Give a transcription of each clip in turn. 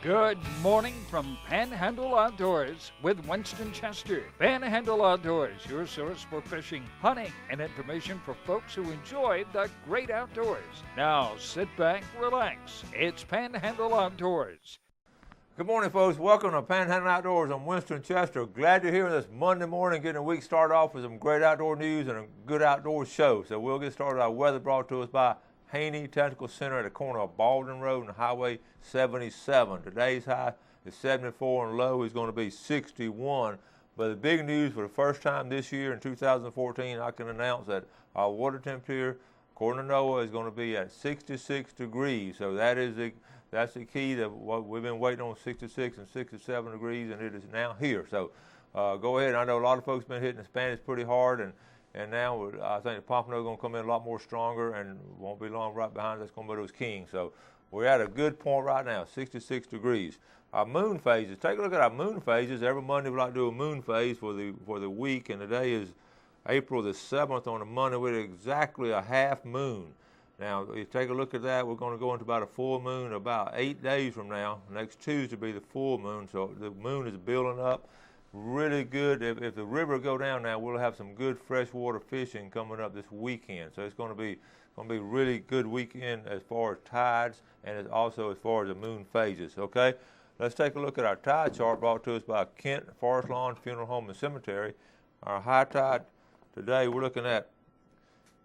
Good morning from Panhandle Outdoors with Winston Chester. Panhandle Outdoors, your source for fishing, hunting, and information for folks who enjoy the great outdoors. Now sit back, relax. It's Panhandle Outdoors. Good morning, folks. Welcome to Panhandle Outdoors. I'm Winston Chester. Glad you're here this Monday morning, getting a week started off with some great outdoor news and a good outdoor show. So we'll get started. Our weather brought to us by Haney Technical Center at the corner of Baldwin Road and Highway 77. Today's high is 74 and low is going to be 61. But the big news for the first time this year in 2014, I can announce that our water temperature, according to NOAA, is going to be at 66 degrees. So that's the key that what we've been waiting on, 66 and 67 degrees, and it is now here. So go ahead. I know a lot of folks have been hitting the Spanish pretty hard, and now I think the Pompano is going to come in a lot more stronger, and won't be long right behind us. That's going to be those Kings. So we're at a good point right now, 66 degrees. Our moon phases. Take a look at our moon phases. Every Monday we like to do a moon phase for the week, and today is April the 7th on a Monday with exactly a half moon. Now, if you take a look at that, we're going to go into about a full moon about 8 days from now. Next Tuesday will be the full moon, so the moon is building up. Really good. If the river go down now, we'll have some good freshwater fishing coming up this weekend. So it's going to be a really good weekend as far as tides and also as far as the moon phases. Okay, let's take a look at our tide chart brought to us by Kent Forest Lawn Funeral Home and Cemetery. Our high tide today, we're looking at,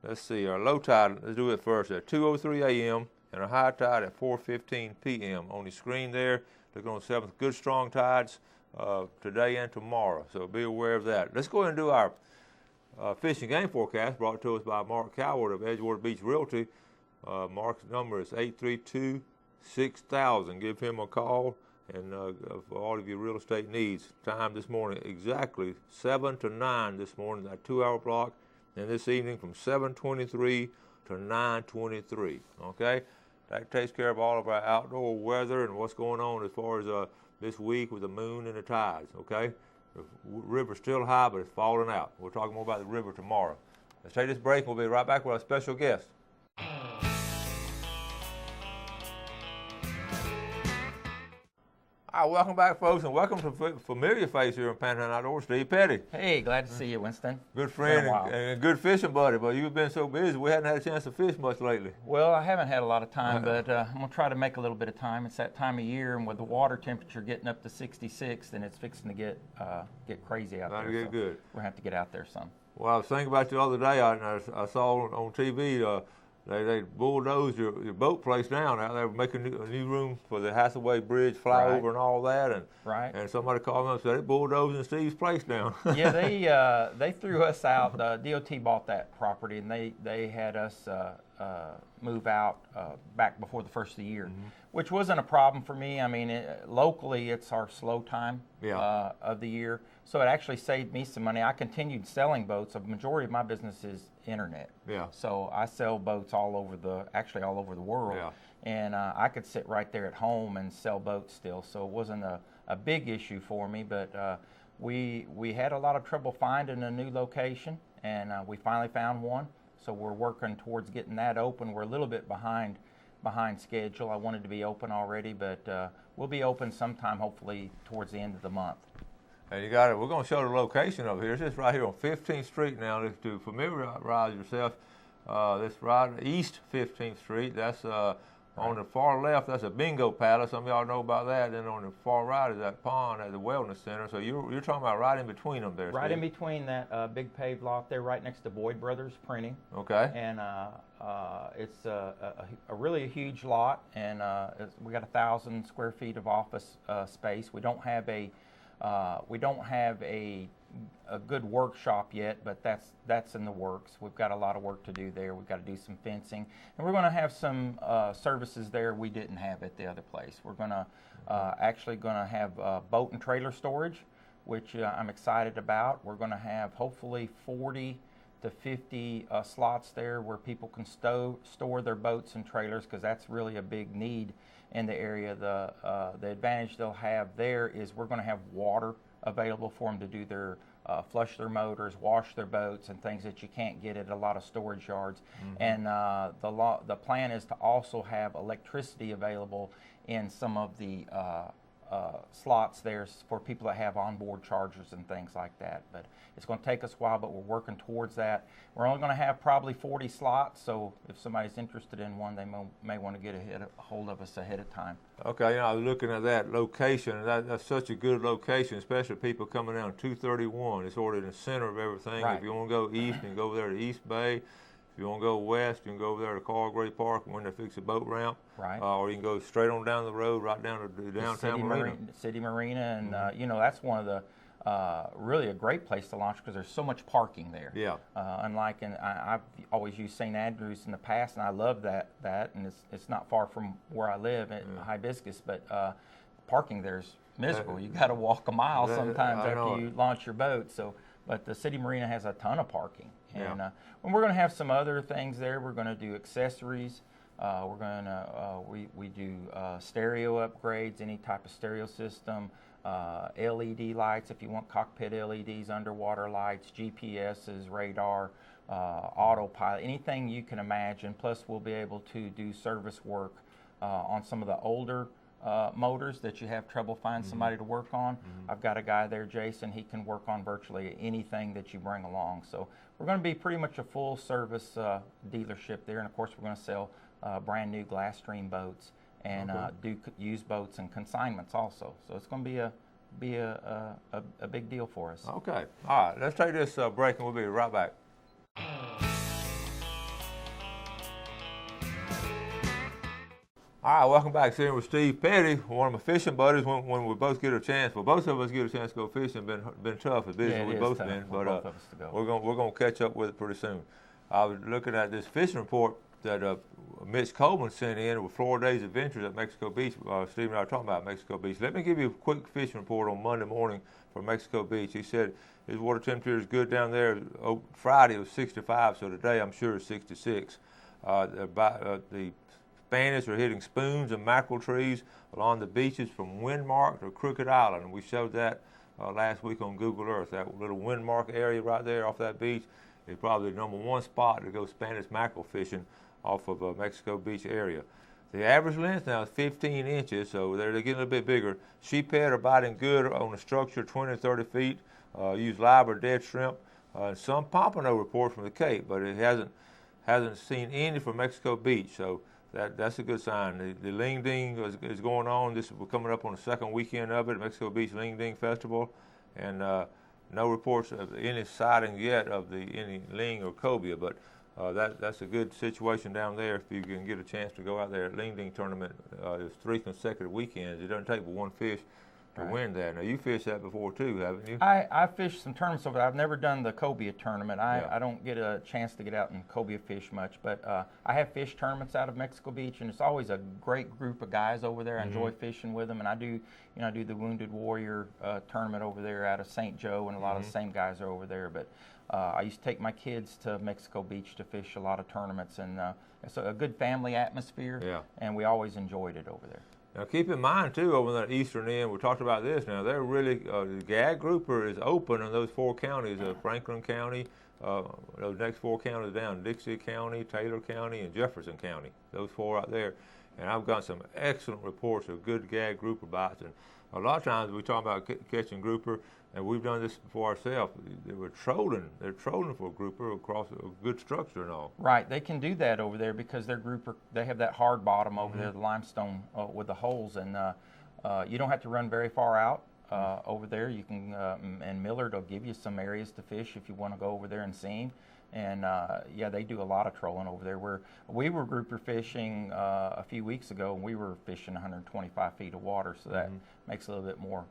let's see, our low tide. Let's do it first at 2:03 a.m. and our high tide at 4:15 p.m. On the screen there, looking on the 7th, good strong tides. Today and tomorrow, so be aware of that. Let's go ahead and do our fishing game forecast brought to us by Mark Coward of Edgewater Beach Realty. Mark's number is 832-6000. Give him a call, and for all of your real estate needs. Time this morning exactly 7 to 9 this morning, that 2-hour block, and this evening from 7:23 to 9:23. Okay, that takes care of all of our outdoor weather and what's going on as far as this week with the moon and the tides. Okay, the river's still high, but it's falling out. We'll talk more about the river tomorrow. Let's take this break. We'll be right back with our special guest. All right, welcome back, folks, and welcome to familiar face here in Panhandle Outdoors, Steve Petty. Hey, glad to see you, Winston. Good friend and a good fishing buddy, but you've been so busy, we hadn't had a chance to fish much lately. Well, I haven't had a lot of time, but I'm going to try to make a little bit of time. It's that time of year, and with the water temperature getting up to 66, then it's fixing to get crazy out there. That'll get good. We're going to have to get out there some. Well, I was thinking about you the other day, I saw on TV, they bulldozed your boat place down out there, making a new room for the Hathaway Bridge flyover and all that, and somebody called me up and said, they bulldozing Steve's place down. Yeah, they threw us out. DOT bought that property, and they had us move out back before the first of the year, which wasn't a problem for me. I mean, locally, it's our slow time of the year, so it actually saved me some money. I continued selling boats. A majority of my business is internet. Yeah. So I sell boats all over the world. Yeah. And I could sit right there at home and sell boats still. So it wasn't a big issue for me, but we had a lot of trouble finding a new location, and we finally found one. So we're working towards getting that open. We're a little bit behind schedule. I wanted to be open already, but we'll be open sometime, hopefully towards the end of the month. And you got it. We're going to show the location of here. It's just right here on 15th Street now. To familiarize yourself, this right East 15th Street. That's on the far left. That's a bingo palace. Some of y'all know about that. Then on the far right is that pond at the wellness center. So you're talking about right in between them there. Right Steve. In between that big paved lot there, right next to Boyd Brothers Printing. Okay. And it's a really huge lot, and we got 1,000 square feet of office space. We don't have a good workshop yet, but that's in the works. We've got a lot of work to do there. We've got to do some fencing, and we're going to have some services there we didn't have at the other place. We're going to actually have boat and trailer storage, which I'm excited about. We're going to have hopefully 40 to 50 slots there where people can store their boats and trailers, because that's really a big need in the area. The advantage they'll have there is we're going to have water available for them to do their flush their motors, wash their boats, and things that you can't get at a lot of storage yards. And the plan is to also have electricity available in some of the slots there for people that have onboard chargers and things like that. But it's going to take us a while, but we're working towards that. We're only going to have probably 40 slots, so if somebody's interested in one, they may want to get a hold of us ahead of time. Okay, you know, I was looking at that location, and that's such a good location, especially people coming down 231. It's sort of in the center of everything. Right. If you want to go east, you can go over there to East Bay. If you want to go west, you can go over there to Cargray Park when they fix a boat ramp. Right. Or you can go straight on down the road, right down to the downtown marina. City Marina, and you know, that's one of the really a great place to launch because there's so much parking there. Yeah. Unlike, I've always used St. Andrews in the past, and I love that, and it's not far from where I live at Hibiscus, but parking there's miserable. You got to walk a mile sometimes after you launch your boat. So, but the City Marina has a ton of parking, and we're going to have some other things there. We're going to do accessories. We're going to we do stereo upgrades, any type of stereo system. LED lights, if you want cockpit LEDs, underwater lights, GPSs, radar, autopilot, anything you can imagine. Plus, we'll be able to do service work on some of the older motors that you have trouble finding somebody to work on. I've got a guy there, Jason. He can work on virtually anything that you bring along. So we're going to be pretty much a full service dealership there. And of course, we're going to sell brand new glass stream boats and do used boats and consignments also. So it's going to be a big deal for us. Okay. All right. Let's take this break, and we'll be right back. All right, welcome back. Sitting with Steve Petty, one of my fishing buddies. When we both get a chance, well, both of us get a chance to go fishing. Been tough, as busy as we've both been, but both of us to go. we're gonna catch up with it pretty soon. I was looking at this fishing report that Mitch Coleman sent in with Florida Days Adventures at Mexico Beach. Steve and I are talking about Mexico Beach. Let me give you a quick fishing report on Monday morning for Mexico Beach. He said his water temperature is good down there. Friday it was 65, so today I'm sure it's 66. The Spanish are hitting spoons and mackerel trees along the beaches from Windmark to Crooked Island, and we showed that last week on Google Earth. That little Windmark area right there off that beach is probably the #1 spot to go Spanish mackerel fishing off of Mexico Beach area. The average length now is 15 inches, so they're getting a little bit bigger. Sheephead are biting good on the structure, 20 to 30 feet. Use live or dead shrimp. Some pompano reports from the Cape, but it hasn't seen any from Mexico Beach, so that's a good sign. The Ling Ding is going on. We're coming up on the second weekend of it, Mexico Beach Ling Ding Festival, and no reports of any sighting yet of any ling or cobia, but that's a good situation down there if you can get a chance to go out there. Ling Ding tournament is 3 consecutive weekends. It doesn't take but one fish to win that. Now, you fished that before too, haven't you? I fished some tournaments over there. I've never done the cobia tournament. I don't get a chance to get out and cobia fish much, but I have fished tournaments out of Mexico Beach, and it's always a great group of guys over there. I enjoy fishing with them, and I do the Wounded Warrior tournament over there out of St. Joe, and a lot of the same guys are over there. But I used to take my kids to Mexico Beach to fish a lot of tournaments, and it's a good family atmosphere, and we always enjoyed it over there. Now keep in mind too, over that eastern end, we talked about this. Now they're really the gag grouper is open in those 4 counties: Franklin County, those next 4 counties down, Dixie County, Taylor County, and Jefferson County. Those 4 out there, and I've got some excellent reports of good gag grouper bites. And a lot of times we talk about catching grouper, and we've done this before ourselves. They're trolling for a grouper across a good structure and all. Right, they can do that over there because their grouper, they have that hard bottom over there, the limestone with the holes, and you don't have to run very far out over there. You can, and Millard will give you some areas to fish if you want to go over there and see him. And they do a lot of trolling over there. We were grouper fishing a few weeks ago, and we were fishing 125 feet of water, so that makes it a little bit more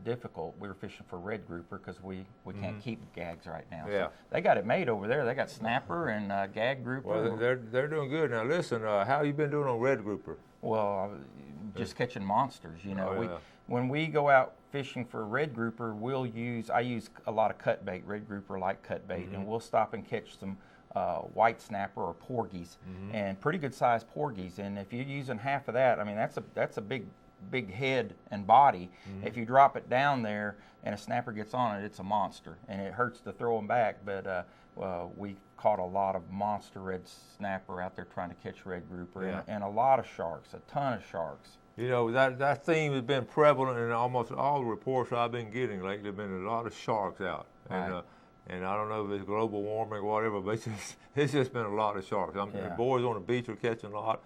difficult. We were fishing for red grouper because we can't keep gags right now. Yeah. So they got it made over there. They got snapper and gag grouper. Well, they're doing good. Now listen, how you been doing on red grouper? Well, just catching monsters. When we go out fishing for red grouper, I use a lot of cut bait. Red grouper like cut bait, and we'll stop and catch some white snapper or porgies, and pretty good sized porgies. And if you're using half of that, I mean that's a big head and body. If you drop it down there and a snapper gets on it, it's a monster, and it hurts to throw them back. But we caught a lot of monster red snapper out there trying to catch red grouper, and a lot of sharks, a ton of sharks. You know, that theme has been prevalent in almost all the reports I've been getting lately. There've been a lot of sharks out. Right. And I don't know if it's global warming or whatever, but it's just been a lot of sharks. The boys on the beach are catching a lot.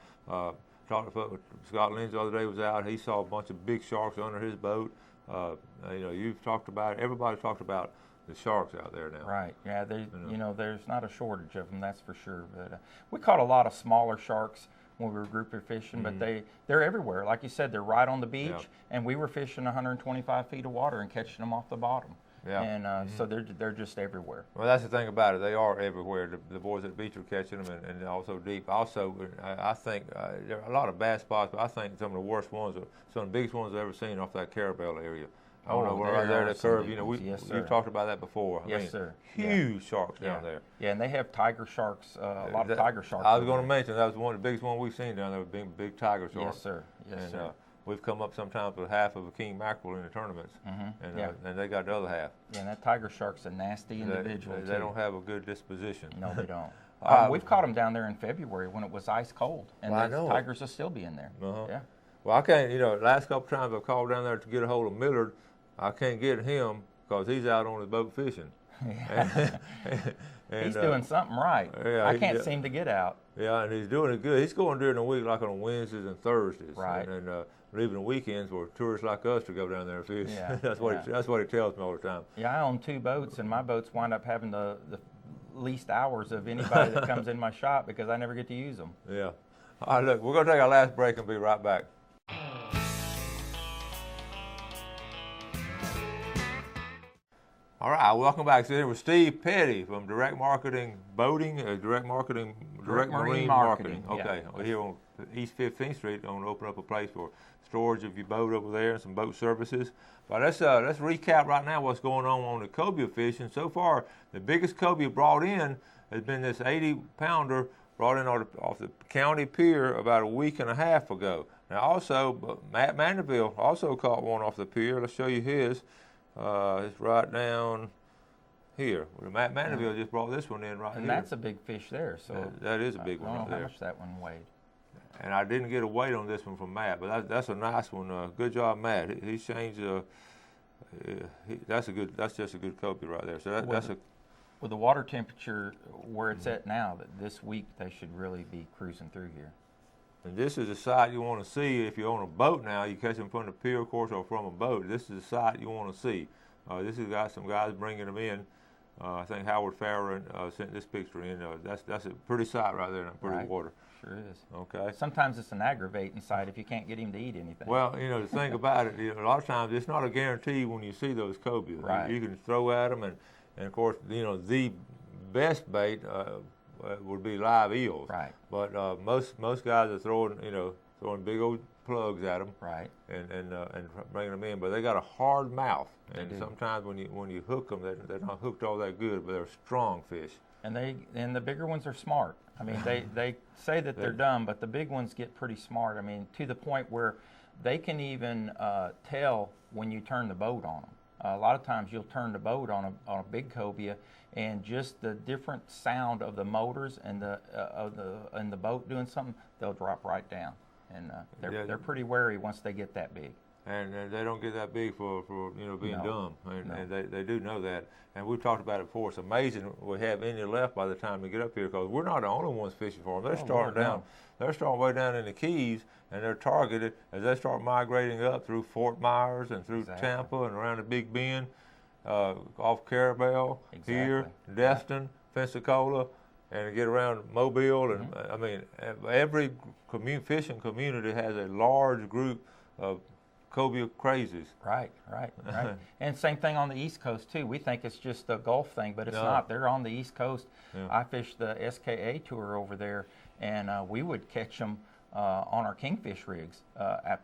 Talked to Scott Lynch the other day was out. He saw a bunch of big sharks under his boat. You know, you've talked about it. Everybody's talked about the sharks out there now. Right. Yeah. You know, there's not a shortage of them, that's for sure. But we caught a lot of smaller sharks when we were grouper fishing, but they're everywhere. Like you said, they're right on the beach, and we were fishing 125 feet of water and catching them off the bottom. Yeah. And so they're just everywhere. Well, that's the thing about it. They are everywhere. The boys at the beach are catching them, and also deep. Also, I think there are a lot of bass spots, but I think some of the worst ones, some of the biggest ones I've ever seen off that Carabel area. I don't know where right there, the curve. You know, we've talked about that before. Yes, sir. Huge sharks down there. Yeah, and they have tiger sharks. A lot of tiger sharks. I was going to mention that was one of the biggest ones we've seen down there. Big tiger sharks. Yes, sir. Yes, sir. We've come up sometimes with half of a king mackerel in the tournaments, and they got the other half. Yeah, and that tiger shark's a nasty individual. They don't have a good disposition. No, they don't. We've caught them down there in February when it was ice cold, and the tigers will still be in there. Yeah. Well, I can't. You know, last couple times I've called down there to get a hold of Millard, I can't get him because he's out on his boat fishing. And, he's doing something right. Yeah, I can't seem to get out. Yeah, and he's doing it good. He's going during the week like on Wednesdays and Thursdays. Right. And leaving the weekends for tourists like us to go down there and fish. Yeah. That's what he tells me all the time. Yeah, I own 2 boats, and my boats wind up having the least hours of anybody that comes in my shop because I never get to use them. Yeah. All right, look, we're going to take our last break and be right back. All right, welcome back. So here with Steve Petty from Direct Marketing Boating, Direct Marine Marketing. Okay, we're here on East 15th Street. I'm going to open up a place for storage of your boat over there and some boat services. But let's recap right now what's going on the cobia fishing. So far, the biggest cobia brought in has been this 80-pounder brought in off the county pier about a week and a half ago. Now also, Matt Mandeville also caught one off the pier. Let's show you his. It's right down here. Matt Mandeville just brought this one in right here. And that's a big fish there. So that is a big one I right don't know there. how much that one weighed. And I didn't get a weight on this one from Matt, but that's a nice one. Good job, Matt. He changed. That's just a good cobia right there. So that's a. With the water temperature where it's at now, that this week they should really be cruising through here. And this is a sight you want to see if you're on a boat now. You catch them from the pier, of course, or from a boat. This is a sight you want to see. This has got some guys bringing them in. I think Howard Farron sent this picture in. That's a pretty sight right there in that pretty water. Sure is. Okay. Sometimes it's an aggravating sight if you can't get him to eat anything. Well, you know, the thing about it, a lot of times it's not a guarantee when you see those cobias. Right. You can throw at them, and of course, you know, the best bait would be live eels. Right. But most guys are throwing big old plugs at them. Right. And bringing them in, but they got a hard mouth, and do. Sometimes when you hook them, they're not hooked all that good, but they're strong fish. And the bigger ones are smart. I mean, they say that they're dumb, but the big ones get pretty smart. I mean, to the point where they can even tell when you turn the boat on them. A lot of times you'll turn the boat on a big cobia, and just the different sound of the motors and the boat doing something, they'll drop right down. And they're pretty wary once they get that big. And they don't get that big for being dumb, and they do know that. And we've talked about it before. It's amazing we have any left by the time we get up here, because we're not the only ones fishing for them. They're starting down. They're starting way down in the Keys, and they're targeted as they start migrating up through Fort Myers and through Tampa and around the Big Bend, off Carabel, here, Destin, Pensacola, and get around Mobile. And I mean, every fishing community has a large group of cobia crazies. Right. And same thing on the East Coast too. We think it's just a Gulf thing, but it's not. They're on the East Coast. Yeah. I fished the SKA tour over there, and we would catch them on our kingfish rigs.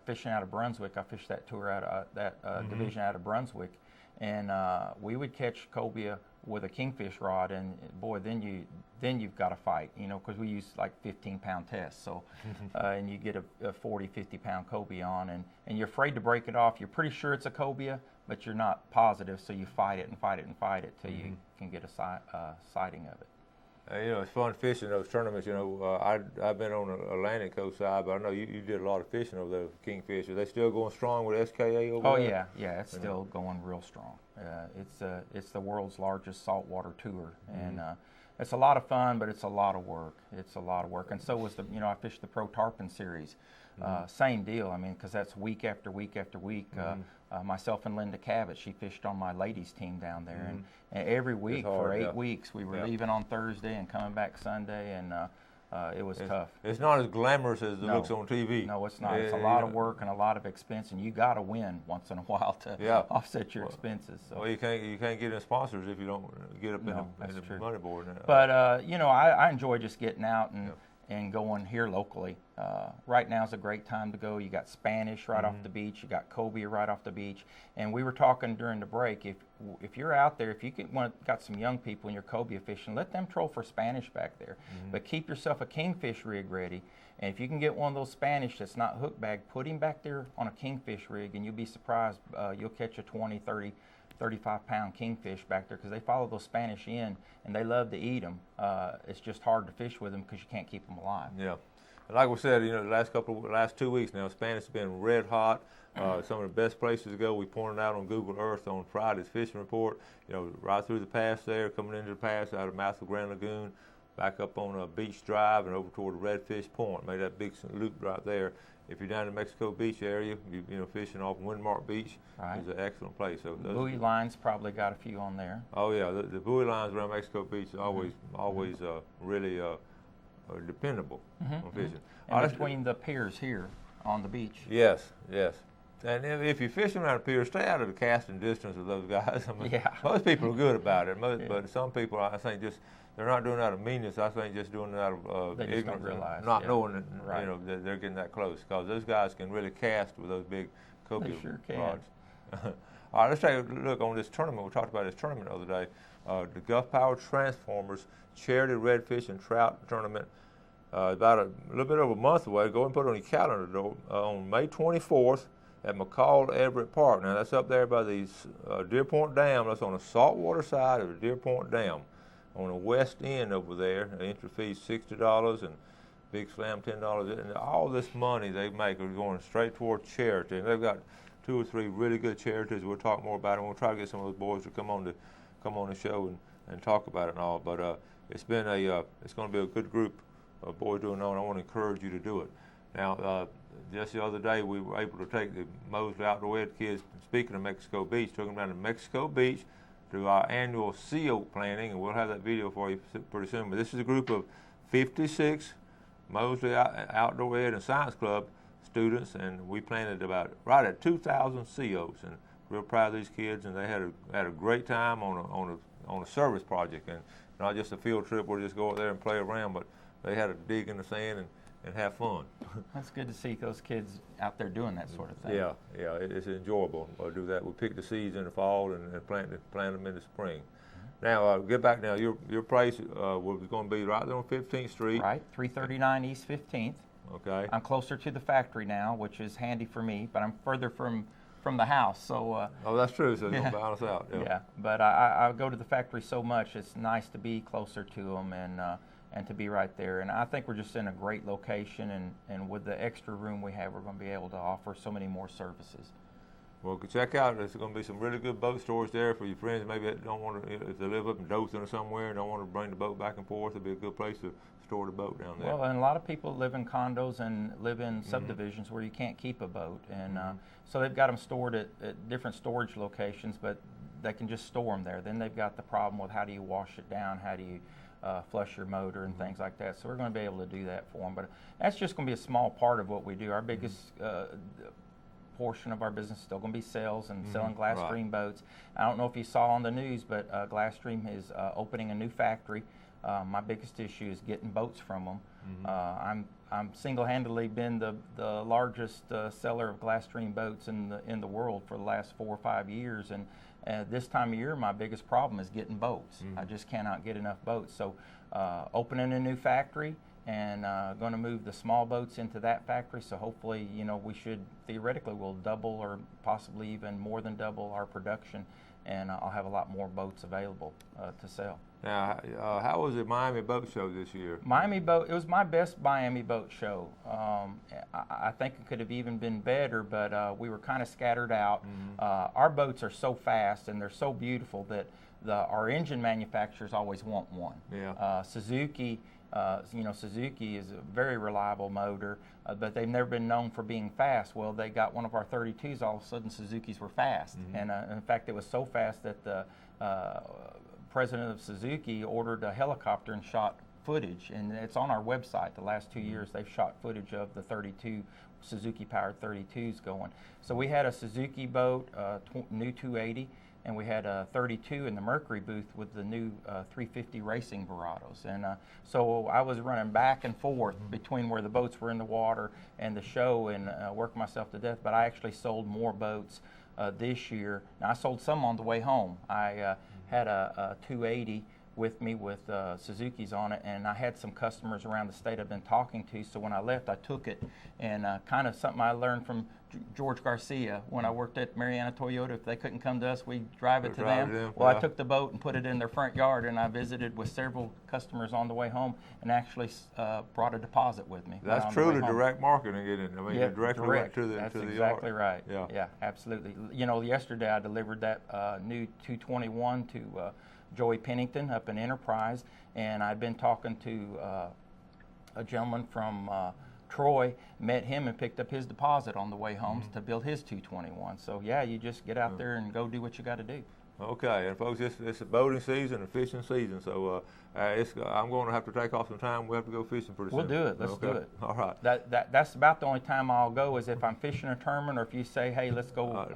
Fishing out of Brunswick, I fished that tour out of that division out of Brunswick, and we would catch cobia with a kingfish rod, and boy, then you've got to fight, because we use like 15-pound tests. So, and you get a 40, 50-pound cobia on, and you're afraid to break it off. You're pretty sure it's a cobia, but you're not positive, so you fight it and fight it and fight it till you can get a sighting of it. You know, it's fun fishing those tournaments. You know, I've been on the Atlantic coast side, but I know you did a lot of fishing over there with Kingfish. Are they still going strong with SKA over there? Yeah, it's still going real strong. It's the world's largest saltwater tour, and it's a lot of fun, but it's a lot of work. It's a lot of work, and so was I fished the Pro Tarpon Series. Same deal. I mean, because that's week after week after week. Myself and Linda Cabot, she fished on my ladies team down there, and every week for 8 weeks we were leaving on Thursday and coming back Sunday, and it was tough. It's not as glamorous as it looks on TV. No, it's not. It's a lot of work and a lot of expense, and you got to win once in a while to offset your expenses. So. Well, you can't get in sponsors if you don't get up in the money board. But I enjoy just getting out and going here locally. Right now is a great time to go. You got Spanish right off the beach. You got cobia right off the beach. And we were talking during the break. If you're out there, if you got some young people and you're cobia fishing, let them troll for Spanish back there. But keep yourself a kingfish rig ready. And if you can get one of those Spanish that's not hook bag, put him back there on a kingfish rig, and you'll be surprised. You'll catch a 20, 30, 35-pound kingfish back there because they follow those Spanish in and they love to eat them. It's just hard to fish with them because you can't keep them alive. Yeah. Like we said, the last 2 weeks now, Spanish has been red hot. Some of the best places to go. We pointed out on Google Earth on Friday's fishing report. Right through the pass there, coming into the pass out of the mouth of Grand Lagoon, back up on a Beach Drive and over toward Redfish Point. Made that big loop right there. If you're down in the Mexico Beach area, fishing off Windmark Beach is an excellent place. So buoy lines probably got a few on there. Oh yeah, the buoy lines around Mexico Beach are always really dependable on fishing. And between the piers here on the beach. Yes. And if you're fishing around a pier, stay out of the casting distance of those guys. I mean, most people are good about it, but some people, I think, they're not doing it out of meanness. I think just doing it out of ignorance, not knowing that, that they're getting that close. Because those guys can really cast with those big cobia rods. All right, let's take a look on this tournament. We talked about this tournament the other day. The Gulf Power Transformers Charity Redfish and Trout Tournament. About a little bit over a month away. Go and put it on your calendar on May 24th at McCall Everett Park. Now that's up there by the Deer Point Dam. That's on the saltwater side of the Deer Point Dam, on the west end over there. The entry fee is $60 and Big Slam $10. And all this money they make is going straight toward charity. And they've got 2 or 3 really good charities. We'll talk more about it. We'll try to get some of those boys to come on the show and talk about it and all. But it's going to be a good group of boys doing it. I want to encourage you to do it. Now, just the other day, we were able to take the Mosley Outdoor Ed kids, speaking of Mexico Beach, took them down to Mexico Beach to our annual sea oak planting, and we'll have that video for you pretty soon. But this is a group of 56 Mosley Outdoor Ed and Science Club students, and we planted right at 2,000 sea oaks, and real proud of these kids, and they had a great time on a service project, and not just a field trip where they just go out there and play around, but they had to dig in the sand and have fun. That's good to see those kids out there doing that sort of thing. Yeah, it's enjoyable to do that. We pick the seeds in the fall and plant them in the spring. Now, get back now. Your place was going to be right there on 15th Street. Right, 339 East 15th. Okay. I'm closer to the factory now, which is handy for me, but I'm further from the house. So. Oh, that's true. So you'll balance out. Yeah, but I go to the factory so much. It's nice to be closer to them and to be right there. And I think we're just in a great location, and with the extra room we have, we're going to be able to offer so many more services. Well, check out. There's going to be some really good boat stores there for your friends. Maybe that don't want to, if they live up in Dothan or somewhere and don't want to bring the boat back and forth, it'd be a good place to store the boat down there. Well, and a lot of people live in condos and live in subdivisions where you can't keep a boat, and so they've got them stored at different storage locations, but they can just store them there. Then they've got the problem with how do you wash it down, how do you flush your motor and things like that. So we're going to be able to do that for them. But that's just going to be a small part of what we do. Our biggest portion of our business is still going to be sales and selling Glasstream boats. I don't know if you saw on the news, but Glasstream is opening a new factory. My biggest issue is getting boats from them. I'm single-handedly been the largest seller of Glasstream boats in the world for the last 4 or 5 years, and this time of year, my biggest problem is getting boats. I just cannot get enough boats. So opening a new factory and going to move the small boats into that factory. So hopefully, we should theoretically will double or possibly even more than double our production, and I'll have a lot more boats available to sell. Now, how was the Miami Boat Show this year? It was my best Miami Boat Show. I think it could have even been better, but we were kind of scattered out. Our boats are so fast and they're so beautiful that our engine manufacturers always want one. Yeah. Suzuki, Suzuki is a very reliable motor, but they've never been known for being fast. Well, they got one of our 32s, all of a sudden Suzukis were fast. And in fact, it was so fast that the president of Suzuki ordered a helicopter and shot footage, and it's on our website. The last 2 years they've shot footage of the 32 Suzuki powered 32s going. So we had a Suzuki boat, new 280, and we had a 32 in the Mercury booth with the new 350 racing Verados. And so I was running back and forth between where the boats were in the water and the show, and worked myself to death. But I actually sold more boats this year. Now, I sold some on the way home. I had a 280 with me with Suzuki's on it, and I had some customers around the state I've been talking to, so when I left I took it, and kind of something I learned from George Garcia when I worked at Mariana Toyota. If they couldn't come to us, we'd drive it to them. Well, I took the boat and put it in their front yard, and I visited with several customers on the way home and actually brought a deposit with me. That's truly direct marketing, isn't it? I mean, yeah, directly direct. to the That's to the exactly yard. right. Yeah. Yeah, absolutely. You know, yesterday I delivered that new 221 to Joey Pennington up in Enterprise, and I'd been talking to a gentleman from Troy, met him and picked up his deposit on the way home to build his 221. So yeah, you just get out there and go do what you got to do. Okay, and folks, it's a boating season and fishing season, so I'm going to have to take off some time. We'll have to go fishing pretty soon. We'll do it. Let's do it. All right. That's about the only time I'll go is if I'm fishing a tournament, or if you say, hey, let's go,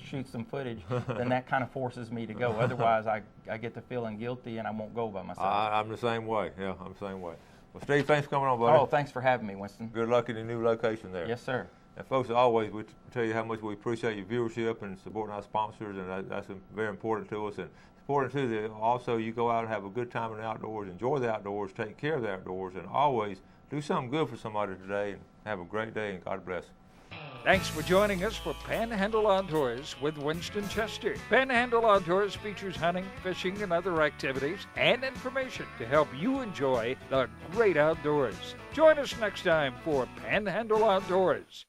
shoot some footage, then that kind of forces me to go. Otherwise, I get to feeling guilty and I won't go by myself. I'm the same way. Yeah, I'm the same way. Well, Steve, thanks for coming on, buddy. Oh, thanks for having me, Winston. Good luck in the new location there. Yes, sir. And folks, as always, we tell you how much we appreciate your viewership and supporting our sponsors, and that's very important to us. And it's important too that also you go out and have a good time in the outdoors, enjoy the outdoors, take care of the outdoors, and always do something good for somebody today. And have a great day, and God bless. Thanks for joining us for Panhandle Outdoors with Winston Chester. Panhandle Outdoors features hunting, fishing, and other activities and information to help you enjoy the great outdoors. Join us next time for Panhandle Outdoors.